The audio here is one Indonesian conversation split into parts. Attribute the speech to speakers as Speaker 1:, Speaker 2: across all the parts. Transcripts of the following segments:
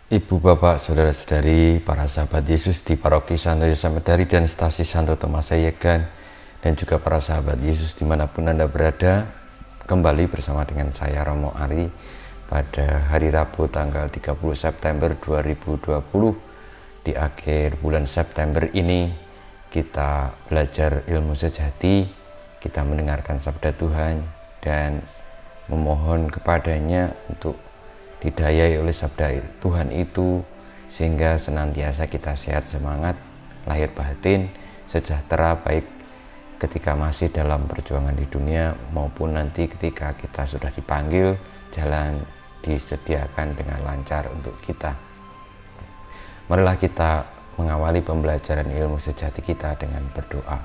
Speaker 1: Ibu, Bapak, Saudara-saudari, para sahabat Yesus di Paroki Santo Yosef Medari dan Stasi Santo Tomas Sayegan, dan juga para sahabat Yesus dimanapun Anda berada, kembali bersama dengan saya Romo Ari pada hari Rabu tanggal 30 September 2020. Di akhir bulan September ini kita belajar ilmu sejati, kita mendengarkan sabda Tuhan dan memohon kepadanya untuk didayai oleh sabda Tuhan itu, sehingga senantiasa kita sehat semangat, lahir batin, sejahtera, baik ketika masih dalam perjuangan di dunia maupun nanti ketika kita sudah dipanggil, jalan disediakan dengan lancar untuk kita. Marilah kita mengawali pembelajaran ilmu sejati kita dengan berdoa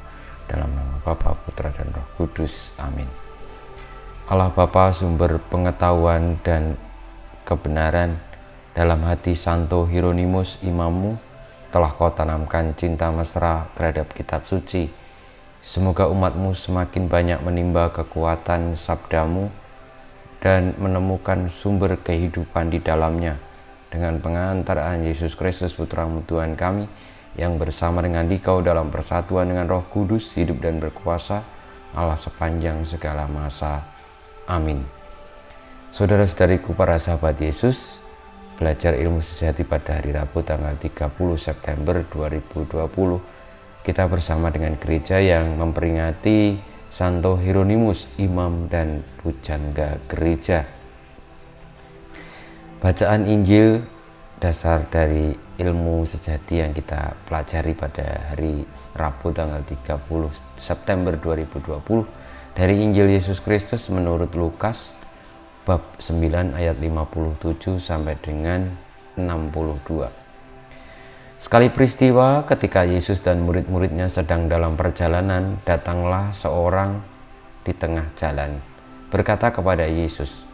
Speaker 1: dalam nama Bapa, Putra, dan Roh Kudus. Amin. Allah Bapa, sumber pengetahuan dan kebenaran, dalam hati Santo Hieronymus imammu telah kau tanamkan cinta mesra terhadap kitab suci. Semoga umatmu semakin banyak menimba kekuatan sabdamu dan menemukan sumber kehidupan di dalamnya, dengan pengantaraan Yesus Kristus Putramu Tuhan kami, yang bersama dengan Dikau dalam persatuan dengan Roh Kudus, hidup dan berkuasa Allah sepanjang segala masa. Amin. Saudara-saudariku, para sahabat Yesus, belajar ilmu sejati pada hari Rabu tanggal 30 September 2020, kita bersama dengan gereja yang memperingati Santo Hieronymus, imam dan pujangga gereja. Bacaan Injil dasar dari ilmu sejati yang kita pelajari pada hari Rabu tanggal 30 September 2020 dari Injil Yesus Kristus menurut Lukas bab 9 ayat 57 sampai dengan 62. Sekali peristiwa ketika Yesus dan murid-muridnya sedang dalam perjalanan, datanglah seorang di tengah jalan, berkata kepada Yesus,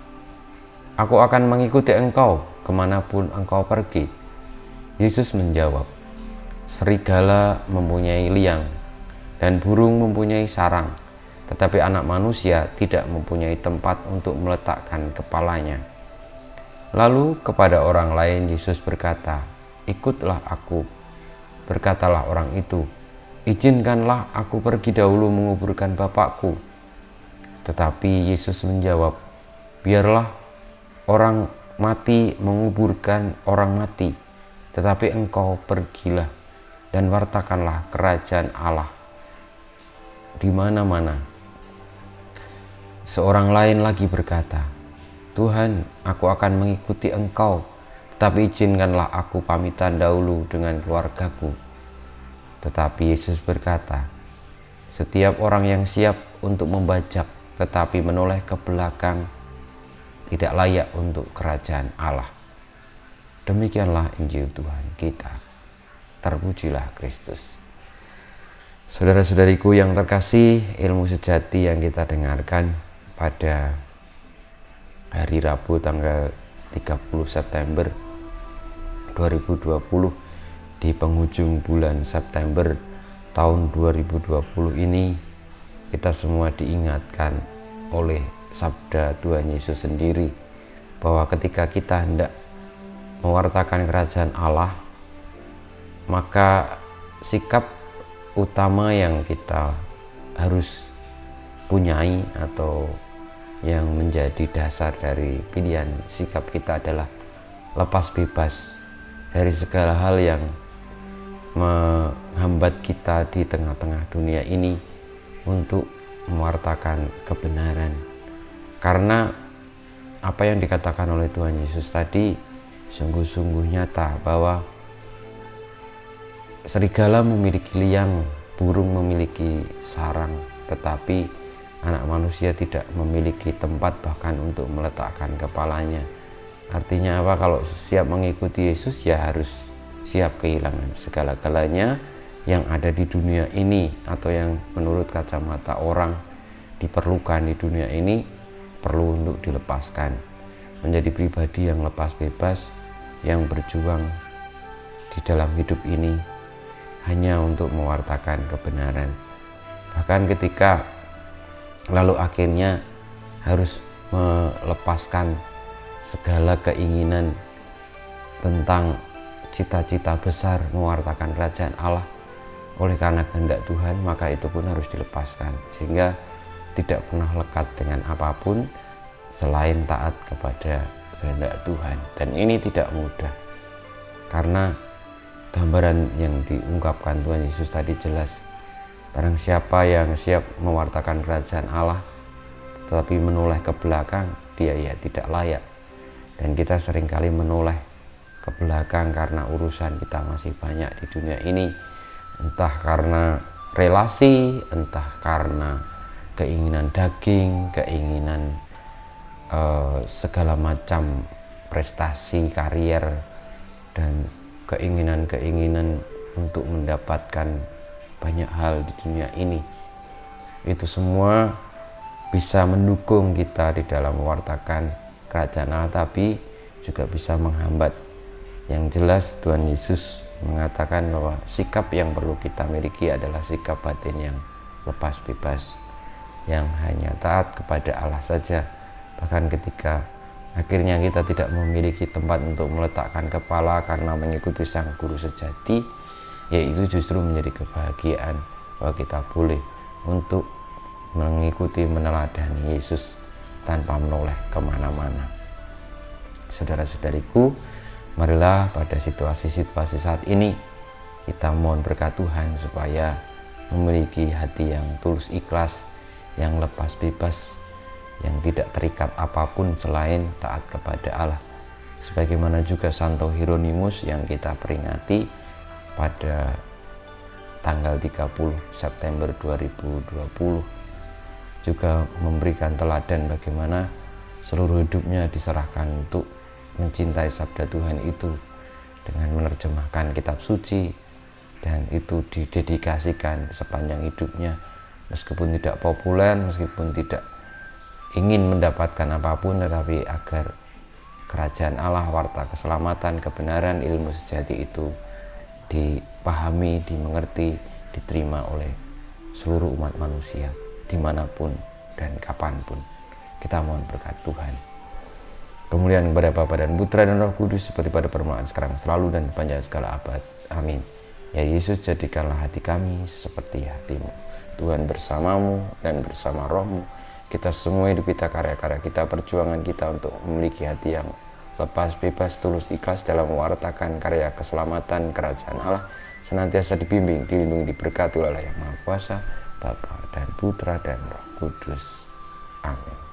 Speaker 1: "Aku akan mengikuti engkau kemanapun engkau pergi." Yesus menjawab, "Serigala mempunyai liang dan burung mempunyai sarang, tetapi anak manusia tidak mempunyai tempat untuk meletakkan kepalanya." Lalu kepada orang lain Yesus berkata, "Ikutlah aku." Berkatalah orang itu, "Izinkanlah aku pergi dahulu menguburkan Bapakku." Tetapi Yesus menjawab, "Biarlah orang mati menguburkan orang mati, tetapi engkau pergilah dan wartakanlah kerajaan Allah di mana-mana." Seorang lain lagi berkata, "Tuhan, aku akan mengikuti engkau, tetapi izinkanlah aku pamitan dahulu dengan keluargaku." Tetapi Yesus berkata, "Setiap orang yang siap untuk membajak tetapi menoleh ke belakang tidak layak untuk kerajaan Allah." Demikianlah Injil Tuhan kita. Terpujilah Kristus. Saudara-saudariku yang terkasih, ilmu sejati yang kita dengarkan pada hari Rabu tanggal 30 September 2020 di penghujung bulan September tahun 2020 ini, kita semua diingatkan oleh sabda Tuhan Yesus sendiri bahwa ketika kita hendak mewartakan kerajaan Allah, maka sikap utama yang kita harus punyai atau yang menjadi dasar dari pilihan sikap kita adalah lepas bebas dari segala hal yang menghambat kita di tengah-tengah dunia ini untuk mewartakan kebenaran. Karena apa yang dikatakan oleh Tuhan Yesus tadi sungguh-sungguh nyata, bahwa serigala memiliki liang, burung memiliki sarang, tetapi anak manusia tidak memiliki tempat bahkan untuk meletakkan kepalanya. Artinya apa? Kalau siap mengikuti Yesus, ya harus siap kehilangan segala-galanya yang ada di dunia ini, atau yang menurut kacamata orang diperlukan di dunia ini, perlu untuk dilepaskan. Menjadi pribadi yang lepas bebas, yang berjuang di dalam hidup ini hanya untuk mewartakan kebenaran. Bahkan ketika lalu akhirnya harus melepaskan segala keinginan tentang cita-cita besar mewartakan kerajaan Allah oleh karena kehendak Tuhan, maka itu pun harus dilepaskan, sehingga tidak pernah lekat dengan apapun selain taat kepada kehendak Tuhan. Dan ini tidak mudah, karena gambaran yang diungkapkan Tuhan Yesus tadi jelas. Barang siapa yang siap mewartakan kerajaan Allah tetapi menoleh ke belakang, dia ya tidak layak. Dan kita seringkali menoleh ke belakang karena urusan kita masih banyak di dunia ini, entah karena relasi, entah karena keinginan daging, keinginan segala macam prestasi, karier, dan keinginan-keinginan untuk mendapatkan banyak hal di dunia ini. Itu semua bisa mendukung kita di dalam mewartakan kerajaan Allah, tapi juga bisa menghambat. Yang jelas Tuhan Yesus mengatakan bahwa sikap yang perlu kita miliki adalah sikap batin yang lepas bebas, yang hanya taat kepada Allah saja. Bahkan ketika akhirnya kita tidak memiliki tempat untuk meletakkan kepala karena mengikuti Sang Guru sejati, yaitu justru menjadi kebahagiaan bahwa kita boleh untuk mengikuti, meneladani Yesus tanpa menoleh kemana-mana. Saudara-saudariku, marilah pada situasi-situasi saat ini kita mohon berkat Tuhan supaya memiliki hati yang tulus ikhlas, yang lepas bebas, yang tidak terikat apapun selain taat kepada Allah. Sebagaimana juga Santo Hieronymus yang kita peringati pada tanggal 30 September 2020 juga memberikan teladan bagaimana seluruh hidupnya diserahkan untuk mencintai sabda Tuhan itu dengan menerjemahkan kitab suci, dan itu didedikasikan sepanjang hidupnya, meskipun tidak populer, meskipun tidak ingin mendapatkan apapun, tetapi agar kerajaan Allah, warta keselamatan, kebenaran, ilmu sejati itu dipahami, dimengerti, diterima oleh seluruh umat manusia dimanapun dan kapanpun. Kita mohon berkat Tuhan. Kemuliaan kepada Bapa dan Putra dan Roh Kudus, seperti pada permulaan, sekarang, selalu, dan sepanjang segala abad. Amin. Ya Yesus, jadikanlah hati kami seperti hati-Mu. Tuhan bersamamu dan bersama rohmu. Kita semua hidup kita, karya-karya kita, perjuangan kita untuk memiliki hati yang lepas, bebas, tulus, ikhlas dalam mewartakan karya keselamatan kerajaan Allah, senantiasa dibimbing, dilindungi, diberkati oleh Yang Maha Kuasa, Bapa dan Putra dan Roh Kudus. Amin.